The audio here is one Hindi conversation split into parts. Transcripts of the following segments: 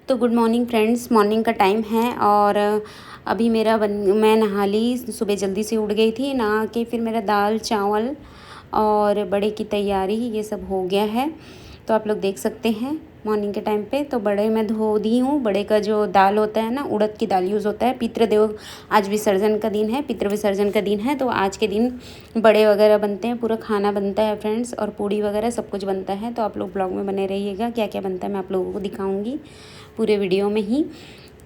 तो गुड मॉर्निंग फ्रेंड्स, मॉर्निंग का टाइम है और अभी मैं नहा ली। सुबह जल्दी से उठ गई थी, नहा के फिर मेरा दाल चावल और बड़े की तैयारी ये सब हो गया है। तो आप लोग देख सकते हैं मॉर्निंग के टाइम पे तो बड़े मैं धो दी हूँ। बड़े का जो दाल होता है ना, उड़द की दाल यूज़ होता है। पितृदेव आज विसर्जन का दिन है, पितृ विसर्जन का दिन है, तो आज के दिन बड़े वगैरह बनते हैं, पूरा खाना बनता है फ्रेंड्स, और पूड़ी वगैरह सब कुछ बनता है। तो आप लोग ब्लॉग में बने रहिएगा, क्या क्या बनता है मैं आप लोगों को दिखाऊँगी पूरे वीडियो में ही।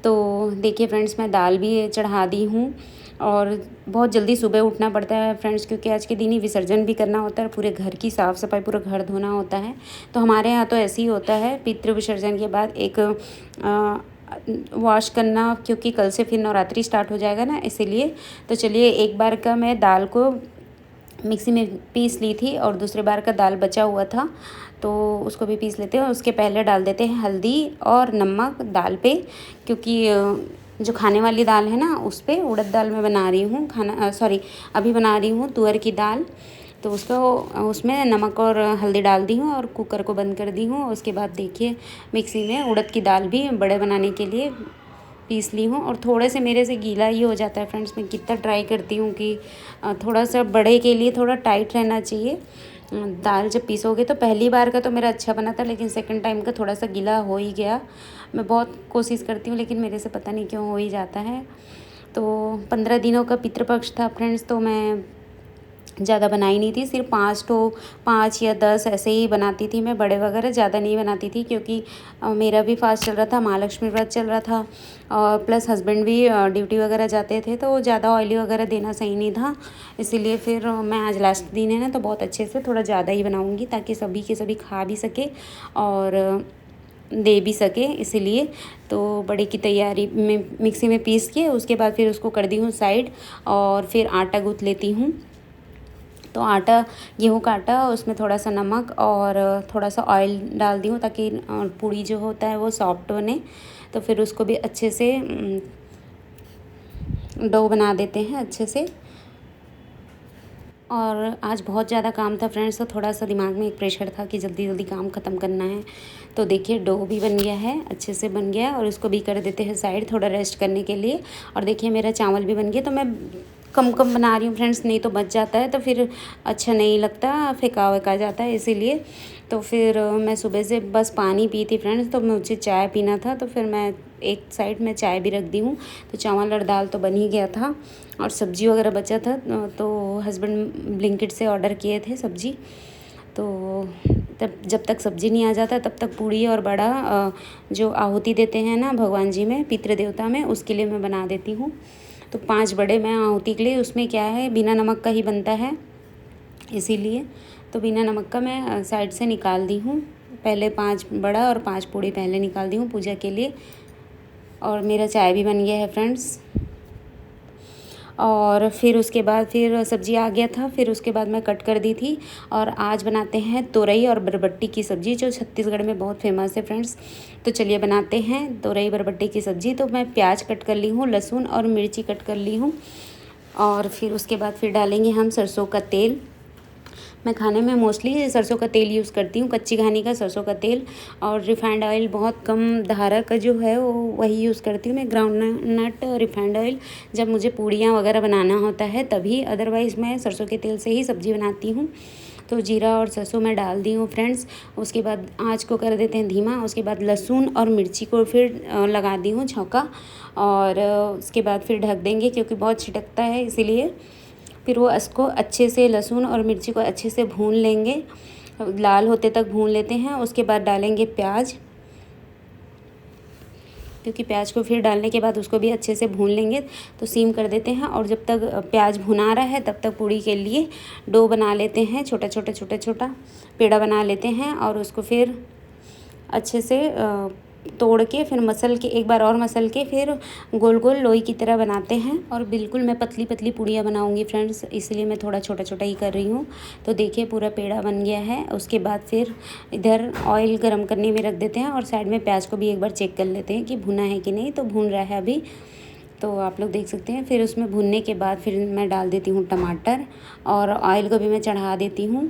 तो देखिए फ्रेंड्स, मैं दाल भी चढ़ा दी हूँ और बहुत जल्दी सुबह उठना पड़ता है फ्रेंड्स, क्योंकि आज के दिन ही विसर्जन भी करना होता है, पूरे घर की साफ़ सफाई, पूरा घर धोना होता है। तो हमारे यहाँ तो ऐसे ही होता है, पितृ विसर्जन के बाद एक वॉश करना, क्योंकि कल से फिर नवरात्रि स्टार्ट हो जाएगा ना, इसीलिए। तो चलिए, एक बार का मैं दाल को मिक्सी में पीस ली थी और दूसरे बार का दाल बचा हुआ था तो उसको भी पीस लेते हैं। और उसके पहले डाल देते हैं हल्दी और नमक दाल पे, क्योंकि जो खाने वाली दाल है ना, उस पर उड़द दाल में बना रही हूँ अभी बना रही हूँ तुअर की दाल। तो उसको उसमें नमक और हल्दी डाल दी हूँ और कुकर को बंद कर दी हूँ। उसके बाद देखिए, मिक्सी में उड़द की दाल भी बड़े बनाने के लिए पीस ली हूँ। और थोड़े से मेरे से गीला ही हो जाता है फ्रेंड्स, मैं कितना ट्राई करती हूँ कि थोड़ा सा बड़े के लिए थोड़ा टाइट रहना चाहिए। दाल जब पीसोगे तो पहली बार का तो मेरा अच्छा बना था, लेकिन सेकंड टाइम का थोड़ा सा गीला हो ही गया। मैं बहुत कोशिश करती हूँ, लेकिन मेरे से पता नहीं क्यों हो ही जाता है। तो 15 दिनों का पितृपक्ष था फ्रेंड्स, तो मैं ज़्यादा बनाई नहीं थी, सिर्फ 5 या 10 ऐसे ही बनाती थी मैं, बड़े वगैरह ज़्यादा नहीं बनाती थी, क्योंकि मेरा भी फास्ट चल रहा था, महालक्ष्मी व्रत चल रहा था, और प्लस हस्बैंड भी ड्यूटी वगैरह जाते थे, तो ज़्यादा ऑयली वगैरह देना सही नहीं था। इसीलिए फिर मैं आज लास्ट दिन है ना, तो बहुत अच्छे से थोड़ा ज़्यादा ही बनाऊँगी, ताकि सभी के सभी खा भी सके और दे भी सके, इसीलिए। तो बड़े की तैयारी में मिक्सी में पीस के उसके बाद फिर उसको कर दी हूँ साइड, और फिर आटा गूँथ लेती हूँ। तो आटा, गेहूं का आटा, उसमें थोड़ा सा नमक और थोड़ा सा ऑयल डाल दी हूँ, ताकि पूड़ी जो होता है वो सॉफ्ट बने। तो फिर उसको भी अच्छे से डो बना देते हैं अच्छे से। और आज बहुत ज़्यादा काम था फ्रेंड्स, तो थोड़ा सा दिमाग में एक प्रेशर था कि जल्दी जल्दी काम ख़त्म करना है। तो देखिए, डो भी बन गया है, अच्छे से बन गया, और उसको भी कर देते हैं साइड थोड़ा रेस्ट करने के लिए। और देखिए, मेरा चावल भी बन गया। तो मैं कम कम बना रही हूँ फ्रेंड्स, नहीं तो बच जाता है तो फिर अच्छा नहीं लगता, फेंका वेका जाता है, इसीलिए। तो फिर मैं सुबह से बस पानी पी थी फ्रेंड्स, तो मुझे चाय पीना था, तो फिर मैं एक साइड में चाय भी रख दी हूँ। तो चावल और दाल तो बन ही गया था, और सब्ज़ी वगैरह बचा था, तो हस्बैंड ब्लिंकिट से ऑर्डर किए थे सब्ज़ी। तो तब जब तक सब्ज़ी नहीं आ जाता तब तक पूड़ी और बड़ा जो आहुति देते हैं ना भगवान जी में, पितृ देवता में, उसके लिए मैं बना देती हूँ। तो 5 बड़े मैं आहुति के लिए, उसमें क्या है, बिना नमक का ही बनता है, इसीलिए। तो बिना नमक का मैं साइड से निकाल दी हूँ। पहले 5 बड़ा और 5 पूड़ी पहले निकाल दी हूँ पूजा के लिए। और मेरा चाय भी बन गया है फ्रेंड्स। और फिर उसके बाद फिर सब्ज़ी आ गया था, फिर उसके बाद मैं कट कर दी थी। और आज बनाते हैं तोरई और बरबट्टी की सब्ज़ी, जो छत्तीसगढ़ में बहुत फेमस है फ्रेंड्स। तो चलिए बनाते हैं तोरई बरबट्टी की सब्ज़ी। तो मैं प्याज कट कर ली हूँ, लहसुन और मिर्ची कट कर ली हूँ, और फिर उसके बाद फिर डालेंगे हम सरसों का तेल। मैं खाने में मोस्टली सरसों का तेल यूज़ करती हूँ, कच्ची घानी का सरसों का तेल। और रिफाइंड ऑयल बहुत कम, धारा का जो है वो वही यूज़ करती हूँ मैं, ग्राउंड नट रिफाइंड ऑयल, जब मुझे पूड़ियाँ वगैरह बनाना होता है तभी, अदरवाइज़ मैं सरसों के तेल से ही सब्ज़ी बनाती हूँ। तो जीरा और सरसों मैं डाल दी हूँ फ्रेंड्स। उसके बाद आँच को कर देते हैं धीमा। उसके बाद लहसुन और मिर्ची को फिर लगा दी हूँ छौंका, और उसके बाद फिर ढक देंगे, क्योंकि बहुत छिटकता है, इसीलिए। फिर वो इसको अच्छे से, लहसुन और मिर्ची को अच्छे से भून लेंगे, लाल होते तक भून लेते हैं। उसके बाद डालेंगे प्याज, क्योंकि प्याज को फिर डालने के बाद उसको भी अच्छे से भून लेंगे। तो सीम कर देते हैं, और जब तक प्याज भुना रहा है तब तक पूड़ी के लिए डो बना लेते हैं, छोटा छोटा पेड़ा बना लेते हैं। और उसको फिर अच्छे से तोड़ के, फिर मसल के, एक बार और मसल के, फिर गोल गोल लोई की तरह बनाते हैं। और बिल्कुल मैं पतली पतली पूड़ियाँ बनाऊंगी फ्रेंड्स, इसलिए मैं थोड़ा छोटा छोटा ही कर रही हूँ। तो देखिए, पूरा पेड़ा बन गया है। उसके बाद फिर इधर ऑयल गरम करने में रख देते हैं, और साइड में प्याज को भी एक बार चेक कर लेते हैं कि भुना है कि नहीं। तो भून रहा है अभी, तो आप लोग देख सकते हैं। फिर उसमें भुनने के बाद फिर मैं डाल देती हूँ टमाटर, और ऑयल को भी मैं चढ़ा देती हूँ,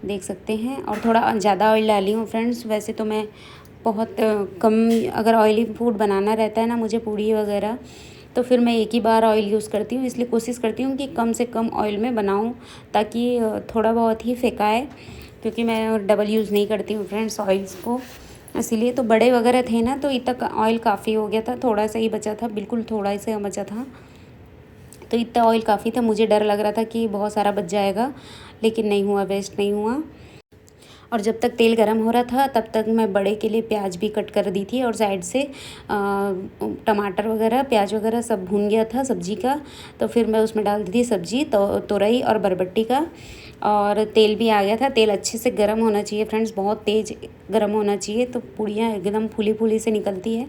देख सकते हैं। और थोड़ा ज़्यादा ऑयल डाली हूँ फ्रेंड्स, वैसे तो मैं बहुत कम अगर ऑयली फूड बनाना रहता है ना मुझे, पूड़ी वगैरह, तो फिर मैं एक ही बार ऑयल यूज़ करती हूँ। इसलिए कोशिश करती हूँ कि कम से कम ऑयल में बनाऊँ, ताकि थोड़ा बहुत ही फेंकाए, क्योंकि मैं डबल यूज़ नहीं करती हूँ फ्रेंड्स ऑयल्स को। इसीलिए तो बड़े वगैरह थे ना, तो इतना ऑयल काफ़ी हो गया था, थोड़ा सा ही बचा था, बिल्कुल थोड़ा सा बचा था। तो इतना ऑयल काफ़ी था, मुझे डर लग रहा था कि बहुत सारा बच जाएगा, लेकिन नहीं हुआ, वेस्ट नहीं हुआ। और जब तक तेल गरम हो रहा था तब तक मैं बड़े के लिए प्याज भी कट कर दी थी, और साइड से टमाटर वगैरह, प्याज वगैरह सब भून गया था सब्ज़ी का। तो फिर मैं उसमें डाल दी थी सब्ज़ी, तो तुरई और बरबट्टी का, और तेल भी आ गया था। तेल अच्छे से गर्म होना चाहिए फ्रेंड्स, बहुत तेज़ गर्म होना चाहिए, तो पूड़ियाँ एकदम फूली फूली से निकलती है।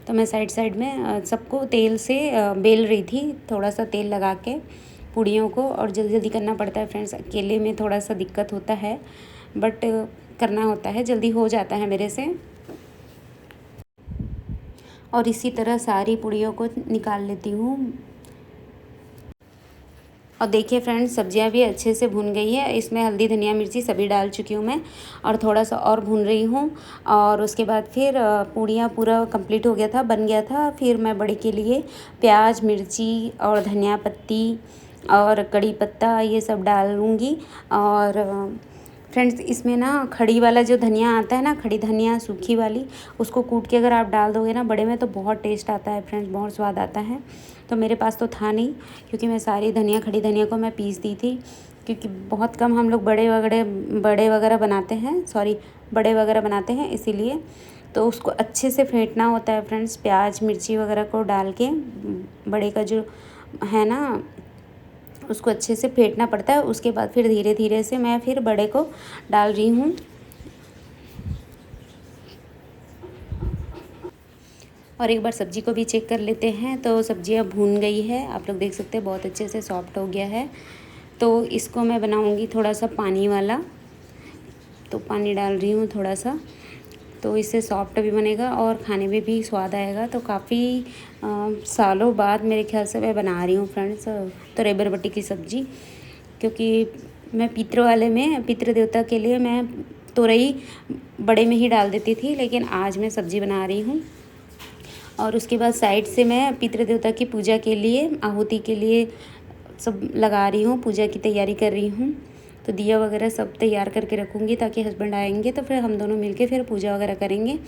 तो मैं साइड साइड में सबको तेल से बेल रही थी, थोड़ा सा तेल लगा के पूड़ियों को। और जल्दी जल्दी करना पड़ता है फ्रेंड्स, अकेले में थोड़ा सा दिक्कत होता है, बट करना होता है, जल्दी हो जाता है मेरे से। और इसी तरह सारी पूड़ियों को निकाल लेती हूँ। और देखिए फ्रेंड्स, सब्जियां भी अच्छे से भून गई है, इसमें हल्दी धनिया मिर्ची सभी डाल चुकी हूँ मैं, और थोड़ा सा और भून रही हूँ। और उसके बाद फिर पूड़ियाँ पूरा कंप्लीट हो गया था, बन गया था। फिर मैं बड़ी के लिए प्याज, मिर्ची और धनिया पत्ती और कड़ी पत्ता ये सब डालूँगी। और फ्रेंड्स, इसमें ना खड़ी वाला जो धनिया आता है ना, खड़ी धनिया सूखी वाली, उसको कूट के अगर आप डाल दोगे ना बड़े में, तो बहुत टेस्ट आता है फ्रेंड्स, बहुत स्वाद आता है। तो मेरे पास तो था नहीं, क्योंकि मैं सारी धनिया, खड़ी धनिया को मैं पीस दी थी, क्योंकि बहुत कम हम लोग बड़े वगैरह बनाते हैं, बड़े वगैरह बनाते हैं, इसीलिए। तो उसको अच्छे से फेंटना होता है फ्रेंड्स, प्याज मिर्ची वगैरह को डाल के, बड़े का जो है ना उसको अच्छे से फेंटना पड़ता है। उसके बाद फिर धीरे धीरे से मैं फिर बड़े को डाल रही हूँ। और एक बार सब्ज़ी को भी चेक कर लेते हैं। तो सब्जियाँ भून गई है, आप लोग देख सकते हैं, बहुत अच्छे से सॉफ्ट हो गया है। तो इसको मैं बनाऊँगी थोड़ा सा पानी वाला, तो पानी डाल रही हूँ थोड़ा सा, तो इससे सॉफ्ट भी बनेगा और खाने में भी स्वाद आएगा। तो काफ़ी सालों बाद मेरे ख्याल से मैं बना रही हूँ फ्रेंड्स तुरई बरबट्टी की सब्ज़ी, क्योंकि मैं पितृ देवता के लिए मैं तुरई बड़े में ही डाल देती थी, लेकिन आज मैं सब्ज़ी बना रही हूँ। और उसके बाद साइड से मैं पितृ देवता की पूजा के लिए, आहुति के लिए सब लगा रही हूँ, पूजा की तैयारी कर रही हूँ। तो दिया वगैरह सब तैयार करके रखूँगी, ताकि हस्बैंड आएंगे तो फिर हम दोनों मिलके फिर पूजा वगैरह करेंगे।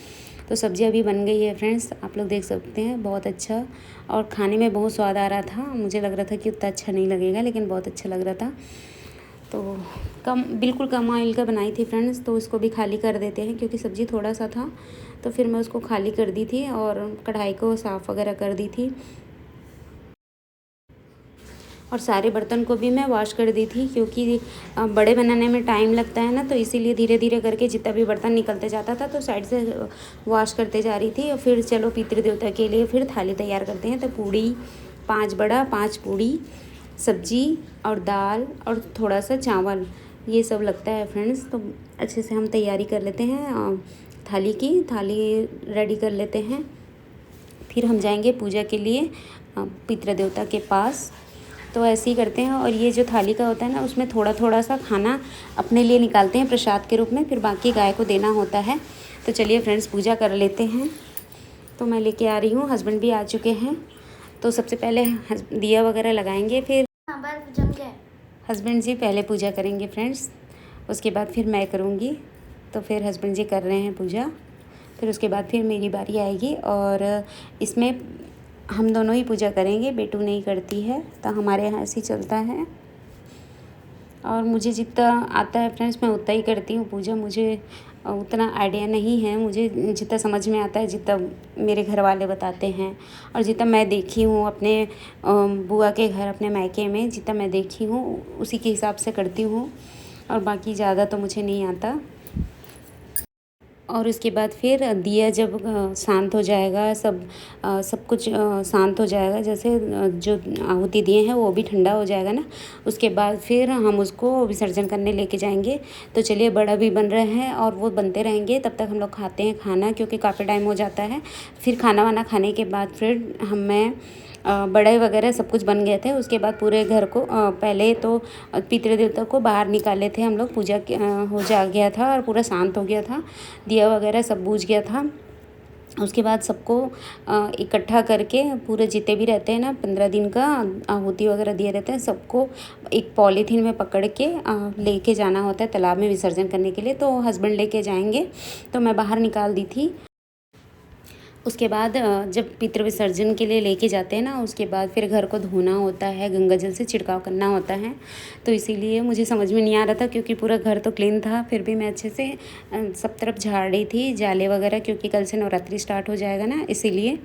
तो सब्ज़ी अभी बन गई है फ्रेंड्स, आप लोग देख सकते हैं, बहुत अच्छा, और खाने में बहुत स्वाद आ रहा था। मुझे लग रहा था कि उतना अच्छा नहीं लगेगा, लेकिन बहुत अच्छा लग रहा था। तो बिल्कुल कम ऑयल का बनाई थी फ्रेंड्स। तो उसको भी खाली कर देते हैं, क्योंकि सब्ज़ी थोड़ा सा था, तो फिर मैं उसको खाली कर दी थी और कढ़ाई को साफ़ वगैरह कर दी थी। और सारे बर्तन को भी मैं वॉश कर दी थी, क्योंकि बड़े बनाने में टाइम लगता है ना, तो इसीलिए धीरे धीरे करके जितना भी बर्तन निकलते जाता था, तो साइड से वॉश करते जा रही थी। और फिर चलो पितृ देवता के लिए फिर थाली तैयार करते हैं। तो पूड़ी 5 बड़ा, 5 पूड़ी, सब्जी और दाल और थोड़ा सा चावल, ये सब लगता है फ्रेंड्स। तो अच्छे से हम तैयारी कर लेते हैं थाली रेडी कर लेते हैं। फिर हम जाएंगे पूजा के लिए पितृ देवता के पास। तो ऐसे ही करते हैं। और ये जो थाली का होता है ना, उसमें थोड़ा थोड़ा सा खाना अपने लिए निकालते हैं प्रसाद के रूप में, फिर बाकी गाय को देना होता है। तो चलिए फ्रेंड्स, पूजा कर लेते हैं। तो मैं लेके आ रही हूँ, हस्बैंड भी आ चुके हैं। तो सबसे पहले दिया वगैरह लगाएंगे, फिर हस्बैंड जी पहले पूजा करेंगे फ्रेंड्स, उसके बाद फिर मैं करूँगी। तो फिर हस्बैंड जी कर रहे हैं पूजा, फिर उसके बाद फिर मेरी बारी आएगी। और इसमें हम दोनों ही पूजा करेंगे, बेटू नहीं करती है, तो हमारे यहाँ ऐसे ही चलता है। और मुझे जितना आता है फ्रेंड्स, मैं उतना ही करती हूँ पूजा। मुझे उतना आइडिया नहीं है, मुझे जितना समझ में आता है, जितना मेरे घर वाले बताते हैं, और जितना मैं देखी हूँ अपने बुआ के घर, अपने मायके में, जितना मैं देखी हूँ उसी के हिसाब से करती हूँ। और बाकी ज़्यादा तो मुझे नहीं आता। और उसके बाद फिर दिया जब शांत हो जाएगा, सब कुछ शांत हो जाएगा, जैसे जो आहुति दिए हैं वो भी ठंडा हो जाएगा ना, उसके बाद फिर हम उसको विसर्जन करने लेके जाएंगे। तो चलिए, बड़ा भी बन रहे हैं और वो बनते रहेंगे, तब तक हम लोग खाते हैं खाना, क्योंकि काफ़ी टाइम हो जाता है। फिर खाना वाना खाने के बाद फिर मैं बड़े वगैरह सब कुछ बन गए थे। उसके बाद पूरे घर को पहले तो पितृ देवता को बाहर निकाले थे हम लोग, पूजा हो जा गया था और पूरा शांत हो गया था। दिया दिया वगैरह सब बुझ गया था। उसके बाद सबको इकट्ठा करके पूरे जितने भी रहते हैं ना 15 दिन का आहुति वगैरह दिए रहते हैं, सबको एक पॉलीथीन में पकड़ के लेके जाना होता है तालाब में विसर्जन करने के लिए। तो हस्बैंड लेके जाएंगे, तो मैं बाहर निकाल दी थी। उसके बाद जब पितृ विसर्जन के लिए लेके जाते हैं ना, उसके बाद फिर घर को धोना होता है, गंगा जल से छिड़काव करना होता है। तो इसीलिए मुझे समझ में नहीं आ रहा था, क्योंकि पूरा घर तो क्लीन था, फिर भी मैं अच्छे से सब तरफ झाड़ रही थी जाले वगैरह, क्योंकि कल से नवरात्रि स्टार्ट हो जाएगा ना, इसीलिए।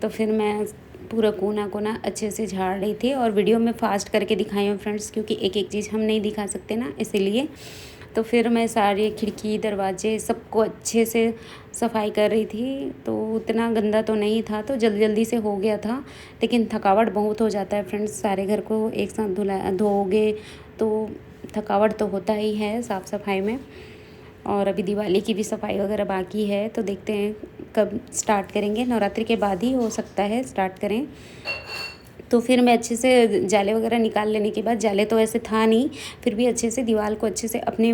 तो फिर मैं पूरा कोना कोना अच्छे से झाड़ रही थी, और वीडियो में फास्ट करके दिखाई हूँ फ्रेंड्स, क्योंकि एक एक चीज़ हम नहीं दिखा सकते ना, इसीलिए। तो फिर मैं सारे खिड़की दरवाजे सबको अच्छे से सफाई कर रही थी। तो उतना गंदा तो नहीं था, तो जल्दी जल्दी से हो गया था, लेकिन थकावट बहुत हो जाता है फ्रेंड्स। सारे घर को एक साथ धोओगे तो थकावट तो होता ही है साफ़ सफाई में। और अभी दिवाली की भी सफाई वगैरह बाकी है, तो देखते हैं कब स्टार्ट करेंगे। नवरात्रि के बाद ही हो सकता है स्टार्ट करें। तो फिर मैं अच्छे से जाले वगैरह निकाल लेने के बाद, जाले तो ऐसे था नहीं, फिर भी अच्छे से दीवार को अच्छे से अपने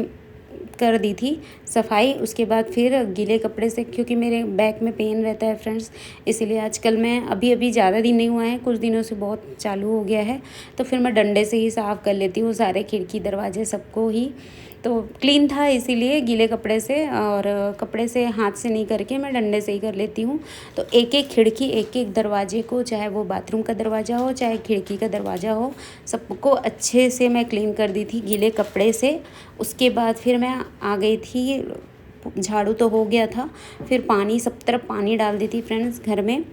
कर दी थी सफाई। उसके बाद फिर गीले कपड़े से, क्योंकि मेरे बैक में पेन रहता है फ्रेंड्स, इसीलिए आजकल मैं अभी ज़्यादा दिन नहीं हुआ है, कुछ दिनों से बहुत चालू हो गया है, तो फिर मैं डंडे से ही साफ़ कर लेती हूँ सारे खिड़की दरवाजे सबको ही। तो क्लीन था, इसीलिए गीले कपड़े से और कपड़े से हाथ से नहीं करके मैं डंडे से ही कर लेती हूँ। तो एक एक खिड़की, एक एक दरवाजे को, चाहे वो बाथरूम का दरवाज़ा हो चाहे खिड़की का दरवाज़ा हो, सबको अच्छे से मैं क्लीन कर दी थी गीले कपड़े से। उसके बाद फिर मैं आ गई थी, झाड़ू तो हो गया था, फिर पानी सब तरफ पानी डाल दी थी फ्रेंड्स घर में,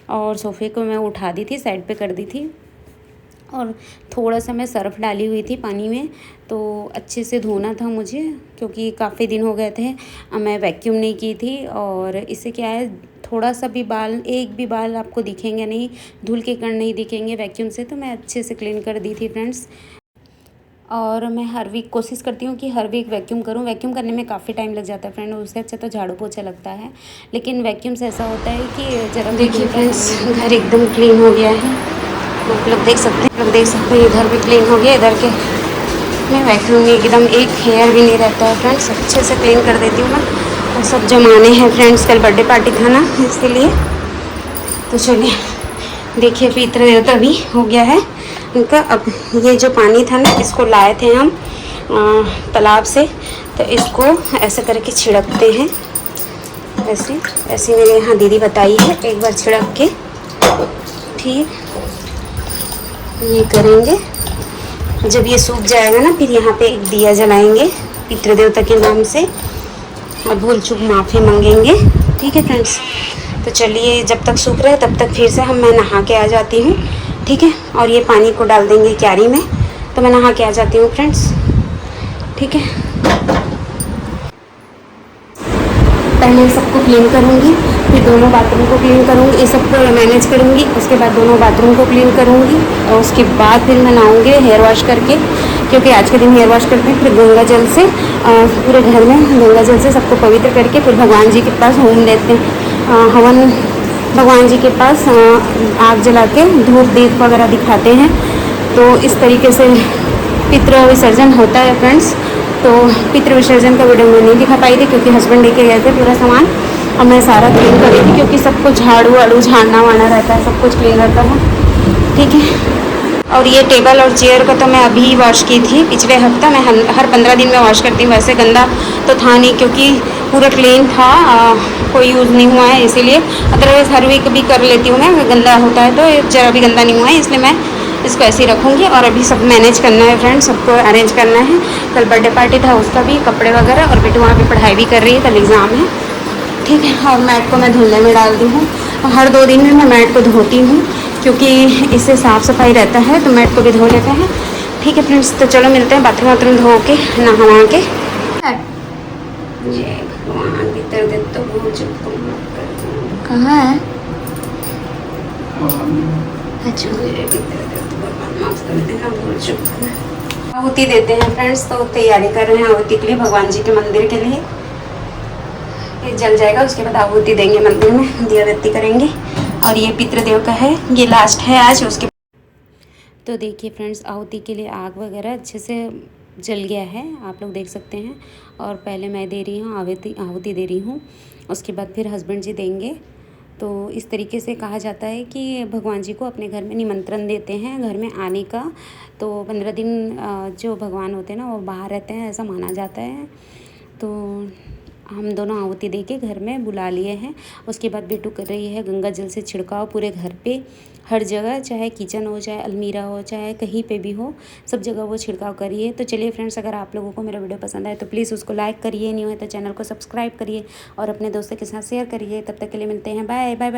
और सोफ़े को मैं उठा दी थी, साइड पे कर दी थी, और थोड़ा सा मैं सर्फ़ डाली हुई थी पानी में। तो अच्छे से धोना था मुझे, क्योंकि काफ़ी दिन हो गए थे मैं वैक्यूम नहीं की थी, और इससे क्या है, थोड़ा सा भी बाल, एक भी बाल आपको दिखेंगे नहीं, धूल के कण नहीं दिखेंगे वैक्यूम से। तो मैं अच्छे से क्लीन कर दी थी फ्रेंड्स। और मैं हर वीक कोशिश करती हूँ कि हर वीक वैक्यूम करूँ। वैक्यूम करने में काफ़ी टाइम लग जाता है फ्रेंड, उससे अच्छा तो झाड़ू पोछा लगता है, लेकिन वैक्यूम से ऐसा होता है कि ज़रा। देखिए फ्रेंड्स, घर एकदम क्लीन हो गया है, आप लोग देख सकते हैं इधर भी क्लीन हो गया, इधर के मैं वैक्यूम में एकदम एक हेयर भी नहीं रहता है फ्रेंड्स, अच्छे से क्लीन कर देती हूँ मैं। और सब जमाने हैं फ्रेंड्स, कल बर्थडे पार्टी था ना, इसलिए। तो चलिए देखिए, पितृ देवता भी हो गया है उनका। अब ये जो पानी था ना, इसको लाए थे हम तालाब से, तो इसको ऐसे करके छिड़कते हैं, ऐसे मेरे यहाँ दीदी बताई है, एक बार छिड़क के ठीक ये करेंगे। जब ये सूख जाएगा ना, फिर यहाँ पे एक दिया जलाएंगे पितृ देवता के नाम से, और भूल चूक माफ़ी मांगेंगे, ठीक है फ्रेंड्स। तो चलिए, जब तक सूख रहा है तब तक फिर से मैं नहा के आ जाती हूँ, ठीक है। और ये पानी को डाल देंगे क्यारी में, तो मैं नहा के आ जाती हूँ फ्रेंड्स, ठीक है। पहले सबको क्लीन करूँगी, फिर दोनों बाथरूम को क्लीन करूँगी, ये सबको मैनेज करूँगी, उसके बाद दोनों बाथरूम को क्लीन करूँगी, और उसके बाद फिर मैं नहाऊँगी हेयर वॉश करके, क्योंकि आज के दिन हेयर वॉश करते हैं। फिर गंगा जल से पूरे घर में गंगा जल से सबको पवित्र करके फिर भगवान जी के पास होम देते हैं, हवन भगवान जी के पास आग जला के धूप दीप वगैरह दिखाते हैं। तो इस तरीके से पितृ विसर्जन होता है फ्रेंड्स। तो पितृ विसर्जन का वीडियो मैं नहीं दिखा पाई थी, क्योंकि हस्बैंड लेके गए थे पूरा सामान, और मैं सारा क्लीन कर रही थी, क्योंकि सबको झाड़ू वाड़ू झाड़ना वाना रहता है, सब कुछ क्लीन रहता है, ठीक है। और ये टेबल और चेयर को तो मैं अभी वॉश की थी पिछले हफ्ता। मैं हर 15 दिन में वॉश करती हूँ, वैसे गंदा तो था नहीं, क्योंकि पूरा क्लीन था, कोई यूज़ नहीं हुआ है, इसीलिए। अदरवाइज़ हर वीक भी कर लेती हूँ मैं, गंदा होता है तो ज़रा भी गंदा नहीं हुआ है, इसलिए मैं इसको ऐसे ही रखूँगी। और अभी सब मैनेज करना है फ्रेंड्स, सबको अरेंज करना है। कल बर्थडे पार्टी था, उसका भी कपड़े वगैरह, और बेटी वहाँ पे पढ़ाई भी कर रही है, कल एग्ज़ाम है, ठीक है। और मैट को मैं धुलने में डाल दी हूँ, हर 2 दिन में मैं मैट को धोती हूँ, क्योंकि इससे साफ़ सफाई रहता है, तो मैट को भी धो लेते हैं, ठीक है फ्रेंड्स। तो चलो मिलते हैं बाथरूम वाथरूम धो के नहा के। जय भगवान, भीतर दे तो कहाँ है? अच्छा, आहुति देते हैं फ्रेंड्स। तो तैयारी कर रहे हैं आहुति के लिए, भगवान जी के मंदिर के लिए। ये जल जाएगा, उसके बाद आहुति देंगे मंदिर में, दिया बत्ती करेंगे। और ये पितृदेव का है, ये लास्ट है आज। उसके तो देखिए फ्रेंड्स, आहुति के लिए आग वगैरह अच्छे से जल गया है, आप लोग देख सकते हैं। और पहले मैं दे रही हूँ, आहुति दे रही हूँ, उसके बाद फिर हस्बैंड जी देंगे। तो इस तरीके से कहा जाता है कि भगवान जी को अपने घर में निमंत्रण देते हैं घर में आने का। तो 15 दिन जो भगवान होते हैं ना वो बाहर रहते हैं, ऐसा माना जाता है। तो हम दोनों आहुति दे के घर में बुला लिए हैं। उसके बाद बिट्टू कर रही है गंगा जल से छिड़काव पूरे घर पे, हर जगह, चाहे किचन हो, चाहे अलमीरा हो, चाहे कहीं पे भी हो, सब जगह वो छिड़काव करिए। तो चलिए फ्रेंड्स, अगर आप लोगों को मेरा वीडियो पसंद आए तो प्लीज़ उसको लाइक करिए, नहीं हो तो चैनल को सब्सक्राइब करिए और अपने दोस्तों के साथ शेयर करिए। तब तक के लिए मिलते हैं, बाय बाय बाय।